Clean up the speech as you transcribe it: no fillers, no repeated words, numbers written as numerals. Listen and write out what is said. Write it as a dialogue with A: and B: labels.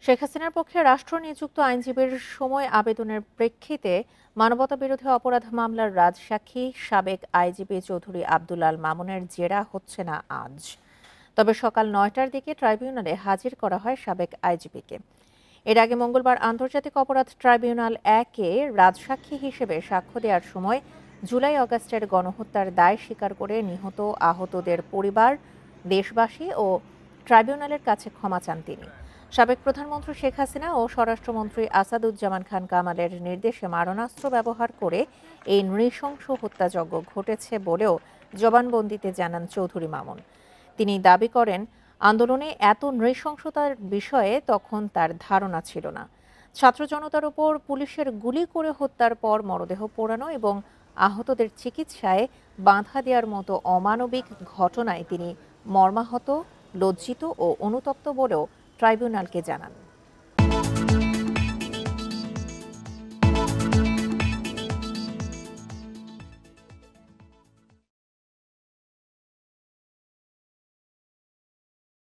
A: শেখ হাসিনার পক্ষে রাষ্ট্র নিযুক্ত আইনজীবীর সময় আবেদনের প্রেক্ষিতে মানবতাবিরোধী অপরাধ মামলার রাজসাক্ষী সাবেক আইজিপি চৌধুরী আব্দুল আল মামুনের জেরা হচ্ছে না আজ। তবে সকাল ৯টার দিকে ট্রাইব্যুনালে হাজির করা হয় সাবেক আইজিপিকে। এর আগে মঙ্গলবার আন্তর্জাতিক অপরাধ ট্রাইব্যুনাল ১-এ রাজসাক্ষী হিসেবে সাক্ষ্য দেওয়ার সময় জুলাই অগাস্টের গণহত্যার দায় স্বীকার করে নিহত আহতদের পরিবার, দেশবাসী ও ট্রাইব্যুনালের কাছে ক্ষমা চান তিনি। সাবেক প্রধানমন্ত্রী শেখ হাসিনা ও স্বরাষ্ট্রমন্ত্রী আসাদুজ্জামান খান কামালের নির্দেশে মারণাস্ত্র ব্যবহার করে এই নৃশংস হত্যাযজ্ঞ ঘটেছে বলেও জবানবন্দিতে জানান চৌধুরী মামুন। তিনি দাবি করেন, আন্দোলনে এত নৃশংসতার বিষয়ে তখন তার ধারণা ছিল না। ছাত্র জনতার উপর পুলিশের গুলি করে হত্যার পর মরদেহ পোড়ানো এবং আহতদের চিকিৎসায় বাধা দেওয়ার মতো অমানবিক ঘটনায় তিনি মর্মাহত, লজ্জিত ও অনুতপ্ত বলেও ট্রাইব্যুনালকে জানান।